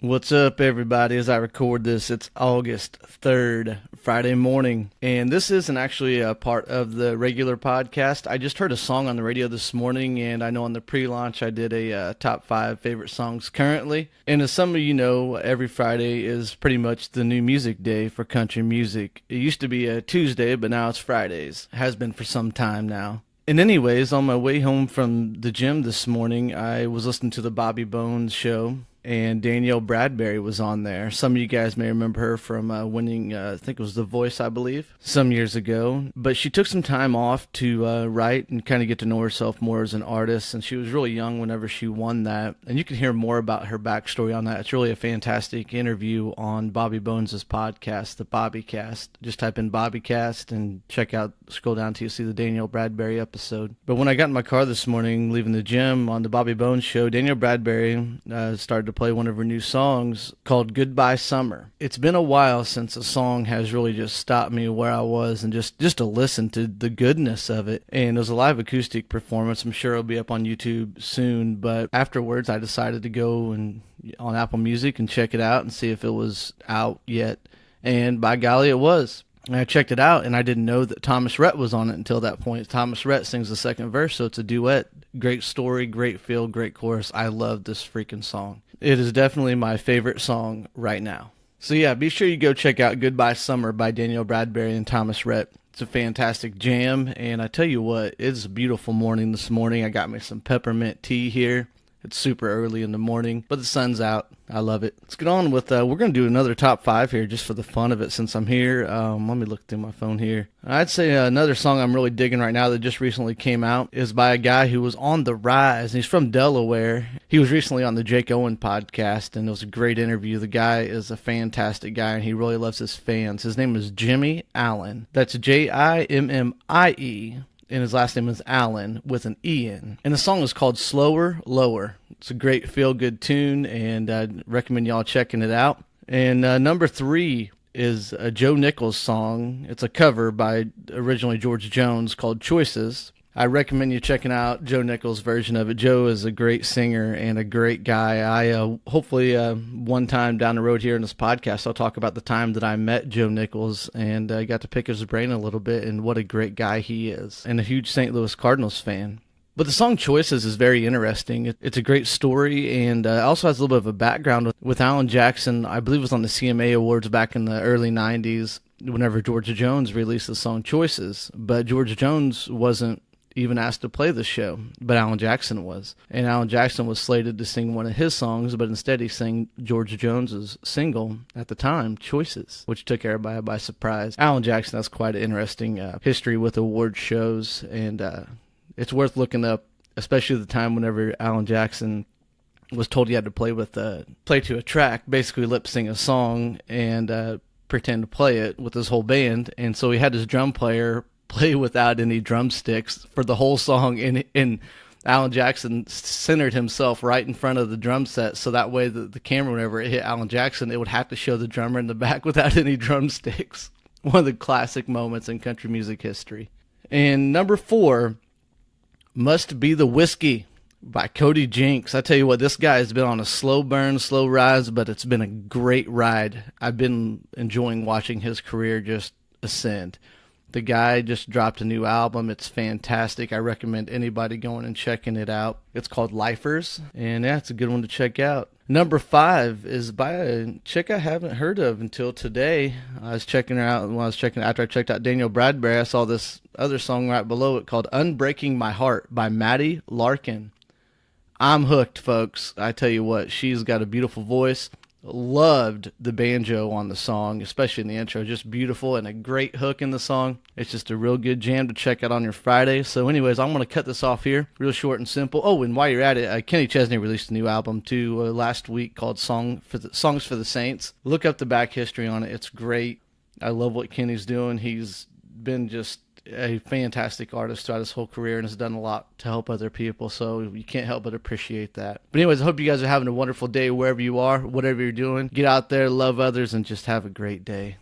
What's up, everybody? As I record this, it's August 3rd, Friday morning, and this isn't actually a part of the regular podcast. I just heard a song on the radio this morning, and I know on the pre-launch I did a top 5 favorite songs currently. And as some of you know, every Friday is pretty much the new music day for country music. It used to be a Tuesday, but now it's Fridays. It has been for some time now. And anyways, on my way home from the gym this morning, I was listening to the Bobby Bones show, and Danielle Bradbery was on there. Some of you guys may remember her from winning, I think it was The Voice, I believe, some years ago. But she took some time off to write and kind of get to know herself more as an artist, and she was really young whenever she won that. And you can hear more about her backstory on that. It's really a fantastic interview on Bobby Bones' podcast, the Bobbycast. Just type in Bobbycast and scroll down till you see the Danielle Bradbery episode. But when I got in my car this morning, leaving the gym on the Bobby Bones show, Danielle Bradbery started to play one of her new songs called Goodbye Summer. It's been a while since a song has really just stopped me where I was and just to listen to the goodness of it. And it was a live acoustic performance. I'm sure it'll be up on YouTube soon, but afterwards I decided to go on Apple Music and check it out and see if it was out yet. And by golly, it was. And I checked it out, and I didn't know that Thomas Rhett was on it until that point. Thomas Rhett sings the second verse, so it's a duet. Great story, great feel, great chorus. I love this freaking song. It is definitely my favorite song right now. So yeah, be sure you go check out Goodbye Summer by Danielle Bradbery and Thomas Rhett. It's a fantastic jam, and I tell you what, it's a beautiful morning this morning. I got me some peppermint tea here. It's super early in the morning, but the sun's out. I love it. Let's get on with, we're going to do another top 5 here just for the fun of it since I'm here. Let me look through my phone here. I'd say another song I'm really digging right now that just recently came out is by a guy who was on the rise, and he's from Delaware. He was recently on the Jake Owen podcast, and it was a great interview. The guy is a fantastic guy, and he really loves his fans. His name is Jimmy Allen. That's Jimmie. And his last name is Allen with an E in. And the song is called Slower, Lower. It's a great feel-good tune, and I'd recommend y'all checking it out. And number 3 is a Joe Nichols song. It's a cover by originally George Jones called Choices. I recommend you checking out Joe Nichols' version of it. Joe is a great singer and a great guy. I hopefully one time down the road here in this podcast, I'll talk about the time that I met Joe Nichols and got to pick his brain a little bit and what a great guy he is, and a huge St. Louis Cardinals fan. But the song Choices is very interesting. It's a great story, and also has a little bit of a background with Alan Jackson. I believe it was on the CMA Awards back in the early 90s whenever George Jones released the song Choices. But George Jones wasn't even asked to play the show, but Alan Jackson was. And Alan Jackson was slated to sing one of his songs, but instead he sang George Jones's single at the time, Choices, which took everybody by surprise. Alan Jackson has quite an interesting history with award shows, and it's worth looking up, especially the time whenever Alan Jackson was told he had to play to a track, basically lip sing a song and pretend to play it with his whole band. And so he had his drum player play without any drumsticks for the whole song, and Alan Jackson centered himself right in front of the drum set, so that way the camera, whenever it hit Alan Jackson, it would have to show the drummer in the back without any drumsticks. One of the classic moments in country music history. And number 4, Must Be the Whiskey by Cody Jinks. I tell you what, this guy has been on a slow burn, slow rise, but it's been a great ride. I've been enjoying watching his career just ascend. The guy just dropped a new album. It's fantastic. I recommend anybody going and checking it out. It's called Lifers, and yeah, it's a good one to check out. Number 5 is by a chick I haven't heard of until today. After I checked out Danielle Bradbery, I saw this other song right below it called Unbreaking My Heart by Maddie Larkin. I'm hooked, folks. I tell you what, she's got a beautiful voice. Loved the banjo on the song, especially in the intro. Just beautiful and a great hook in the song. It's just a real good jam to check out on your Friday. So anyways, I'm going to cut this off here. Real short and simple. Oh, and while you're at it, Kenny Chesney released a new album too last week called Songs for the Saints. Look up the back history on it. It's great. I love what Kenny's doing. He's been just a fantastic artist throughout his whole career and has done a lot to help other people, so you can't help but appreciate that. But anyways, I hope you guys are having a wonderful day wherever you are, whatever you're doing. Get out there, love others, and just have a great day.